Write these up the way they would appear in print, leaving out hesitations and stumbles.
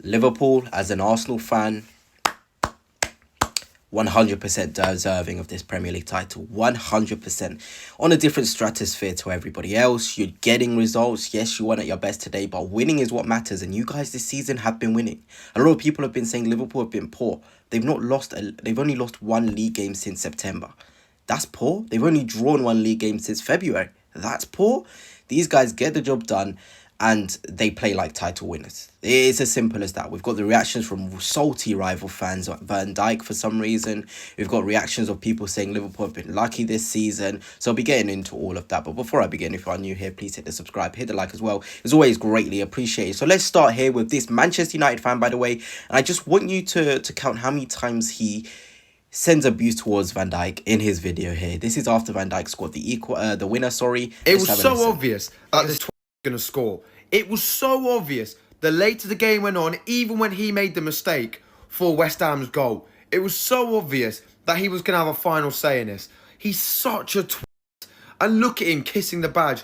Liverpool, as an Arsenal fan, 100% deserving of this Premier League title. 100%. On a different stratosphere to everybody else. You're getting results. Yes, you won at your best today, but winning is what matters. And you guys this season have been winning. A lot of people have been saying Liverpool have been poor. They've only lost one league game since September. That's poor. They've only drawn one league game since February. That's poor. These guys get the job done and they play like title winners. It's as simple as that. We've got the reactions from salty rival fans like Van Dijk for some reason. We've got reactions of people saying Liverpool have been lucky this season. So I'll be getting into all of that. But before I begin, if you are new here, please hit the subscribe, hit the like as well. It's always greatly appreciated. So let's start here with this Manchester United fan, by the way. And I just want you to count how many times he sends abuse towards Van Dijk in his video here. This is after Van Dijk scored the winner, sorry. It was so obvious that this was going to score. It was so obvious. The later the game went on, even when he made the mistake for West Ham's goal, it was so obvious that he was going to have a final say in this. He's such a twat. And look at him kissing the badge.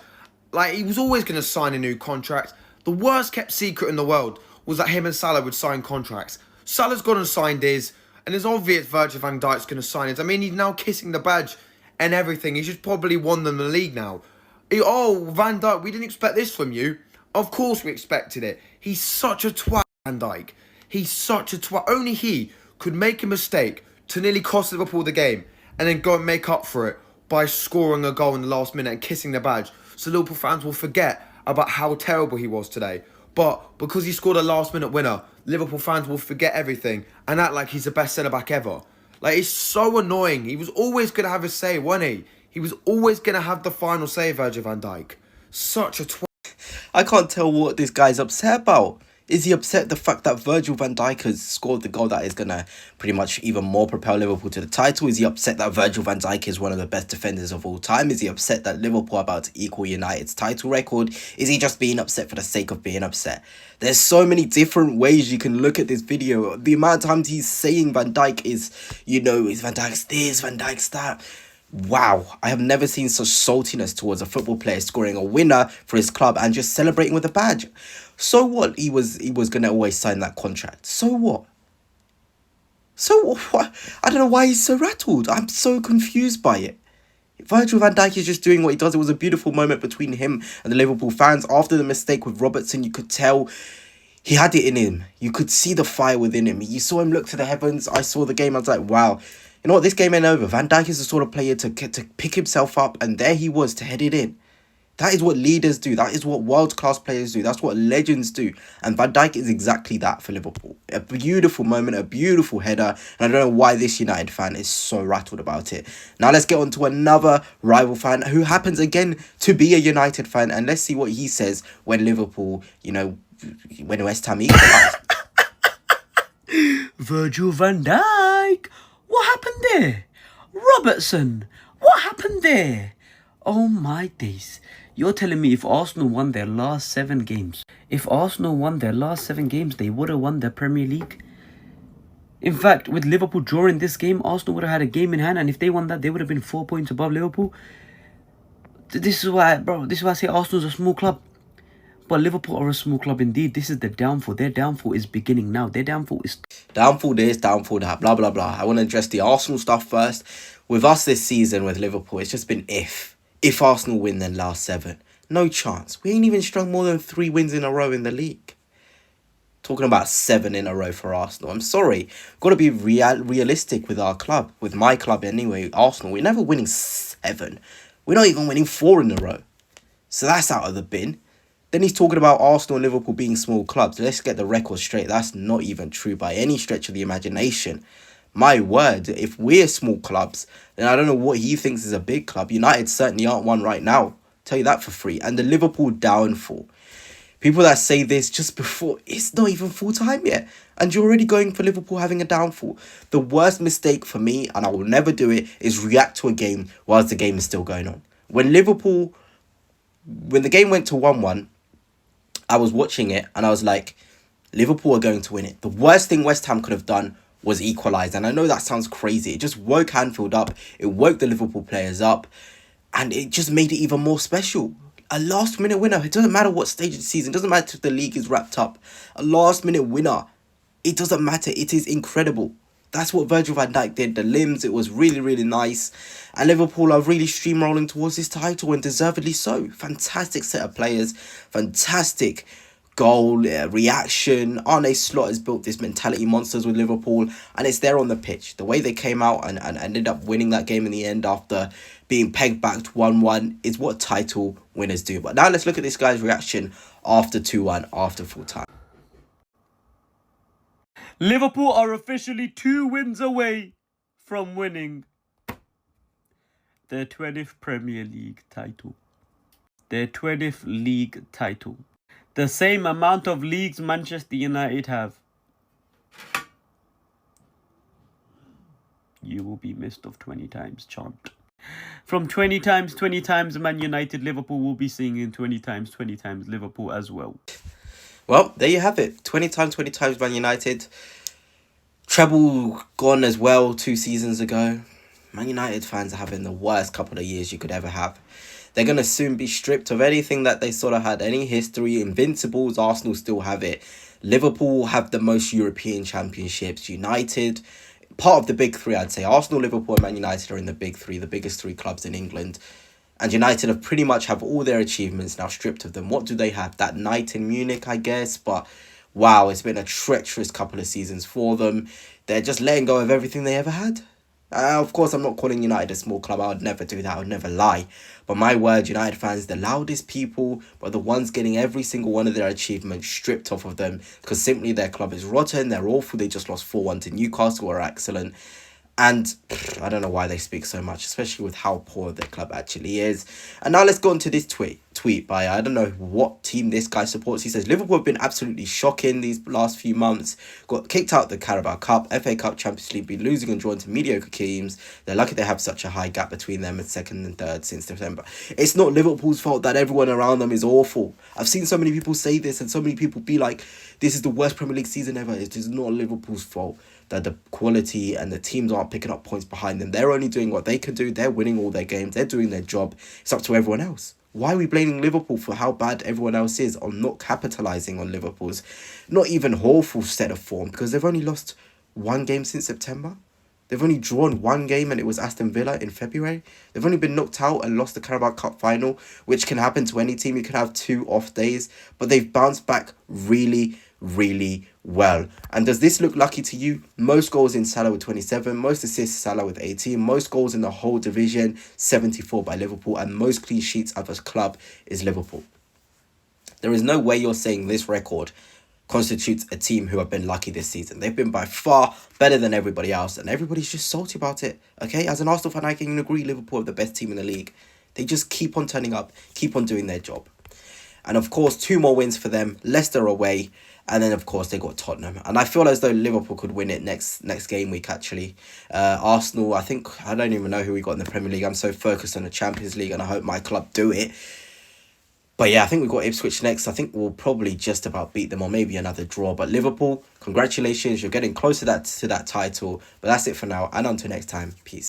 Like, he was always going to sign a new contract. The worst kept secret in the world was that him and Salah would sign contracts. Salah's gone and signed his. And it's obvious Virgil van Dijk's going to sign it. I mean, he's now kissing the badge and everything. He's just probably won them the league now. Van Dijk, we didn't expect this from you. Of course we expected it. He's such a twat, Van Dijk. He's such a twat. Only he could make a mistake to nearly cost Liverpool the game and then go and make up for it by scoring a goal in the last minute and kissing the badge. So Liverpool fans will forget about how terrible he was today. But because he scored a last-minute winner, Liverpool fans will forget everything and act like he's the best centre-back ever. Like, it's so annoying. He was always going to have a say, wasn't he? He was always going to have the final say, Virgil van Dijk. Such a twat. I can't tell what this guy's upset about. Is he upset the fact that Virgil van Dijk has scored the goal that is going to pretty much even more propel Liverpool to the title? Is he upset that Virgil van Dijk is one of the best defenders of all time? Is he upset that Liverpool are about to equal United's title record? Is he just being upset for the sake of being upset? There's so many different ways you can look at this video. The amount of times he's saying Van Dijk is, is Van Dijk's this, Van Dijk's that. Wow, I have never seen such saltiness towards a football player scoring a winner for his club and just celebrating with a badge. So what? He was going to always sign that contract. So what? So what? I don't know why he's so rattled. I'm so confused by it. Virgil van Dijk is just doing what he does. It was a beautiful moment between him and the Liverpool fans. After the mistake with Robertson, you could tell he had it in him. You could see the fire within him. You saw him look to the heavens. I saw the game. I was like, wow. You know what? This game ain't over. Van Dijk is the sort of player to pick himself up. And there he was to head it in. That is what leaders do. That is what world-class players do. That's what legends do. And Van Dijk is exactly that for Liverpool. A beautiful moment, a beautiful header. And I don't know why this United fan is so rattled about it. Now let's get on to another rival fan who happens again to be a United fan. And let's see what he says when Liverpool, when West Ham equalised. Virgil van Dijk. What happened there? Robertson. What happened there? Oh my days. You're telling me if Arsenal won their last 7 games, they would have won the Premier League? In fact, with Liverpool drawing this game, Arsenal would have had a game in hand, and if they won that, they would have been 4 points above Liverpool. This is why I say Arsenal's a small club. But Liverpool are a small club indeed. This is the downfall. Their downfall is beginning now. Their downfall is... Downfall this, downfall that, blah, blah, blah. I want to address the Arsenal stuff first. With us this season, with Liverpool, it's just been if. If Arsenal win their last 7. No chance. We ain't even strung more than 3 wins in a row in the league. Talking about 7 in a row for Arsenal. I'm sorry. We've got to be realistic with our club. With my club anyway, Arsenal. We're never winning 7. We're not even winning 4 in a row. So that's out of the bin. Then he's talking about Arsenal and Liverpool being small clubs. Let's get the record straight. That's not even true by any stretch of the imagination. My word, if we're small clubs, then I don't know what he thinks is a big club. United certainly aren't one right now. Tell you that for free. And the Liverpool downfall. People that say this just before, it's not even full time yet. And you're already going for Liverpool having a downfall. The worst mistake for me, and I will never do it, is react to a game whilst the game is still going on. When the game went to 1-1, I was watching it and I was like, Liverpool are going to win it. The worst thing West Ham could have done was equalise. And I know that sounds crazy. It just woke Anfield up. It woke the Liverpool players up. And it just made it even more special. A last-minute winner. It doesn't matter what stage of the season. It doesn't matter if the league is wrapped up. A last-minute winner It doesn't matter. It is incredible. That's what Virgil van Dijk did. The limbs, it was really, really nice. And Liverpool are really steamrolling towards this title, and deservedly so. Fantastic set of players. Fantastic goal, reaction. Arne Slot has built this mentality monsters with Liverpool, and it's there on the pitch. The way they came out and ended up winning that game in the end after being pegged back 1-1 is what title winners do. But now let's look at this guy's reaction after 2-1, after full time. Liverpool are officially 2 wins away from winning their 20th Premier League title. Their 20th league title. The same amount of leagues Manchester United have. You will be missed of 20 times chant. From 20 times Man United, Liverpool will be singing 20 times Liverpool as well. Well, there you have it. 20 times Man United. Treble gone as well 2 seasons ago. Man United fans are having the worst couple of years you could ever have. They're going to soon be stripped of anything that they sort of had, any history. Invincibles, Arsenal still have it. Liverpool have the most European championships. United, part of the big three, I'd say. Arsenal, Liverpool and Man United are in the big three, the biggest 3 clubs in England. And United have pretty much have all their achievements now stripped of them. What do they have? That night in Munich, I guess. But wow, it's been a treacherous couple of seasons for them. They're just letting go of everything they ever had. Of course, I'm not calling United a small club. I would never do that. I would never lie. But my word, United fans, the loudest people, but the ones getting every single one of their achievements stripped off of them because simply their club is rotten. They're awful. They just lost 4-1 to Newcastle, who are excellent. And I don't know why they speak so much, especially with how poor their club actually is. And now let's go on to this tweet by, I don't know what team this guy supports. He says, Liverpool have been absolutely shocking these last few months. Got kicked out of the Carabao Cup, FA Cup, Champions League, been losing and drawing to mediocre teams. They're lucky they have such a high gap between them and second and third since December. It's not Liverpool's fault that everyone around them is awful. I've seen so many people say this and so many people be like, this is the worst Premier League season ever. It is not Liverpool's fault that the quality and the teams aren't picking up points behind them. They're only doing what they can do. They're winning all their games. They're doing their job. It's up to everyone else. Why are we blaming Liverpool for how bad everyone else is on not capitalising on Liverpool's not even awful set of form? Because they've only lost 1 game since September. They've only drawn 1 game and it was Aston Villa in February. They've only been knocked out and lost the Carabao Cup final, which can happen to any team. You can have 2 off days, but they've bounced back really well. And does this look lucky to you? Most goals in Salah with 27, most assists Salah with 18, most goals in the whole division 74 by Liverpool, and most clean sheets of a club is Liverpool. There is no way you're saying this record constitutes a team who have been lucky this season. They've been by far better than everybody else, and everybody's just salty about it. Okay, as an Arsenal fan, I can agree Liverpool are the best team in the league. They just keep on turning up, keep on doing their job. And of course, 2 more wins for them. Leicester away. And then, of course, they got Tottenham. And I feel as though Liverpool could win it next game week, actually. Arsenal, I don't even know who we got in the Premier League. I'm so focused on the Champions League and I hope my club do it. But yeah, I think we've got Ipswich next. I think we'll probably just about beat them or maybe another draw. But Liverpool, congratulations. You're getting closer to that title. But that's it for now. And until next time, peace.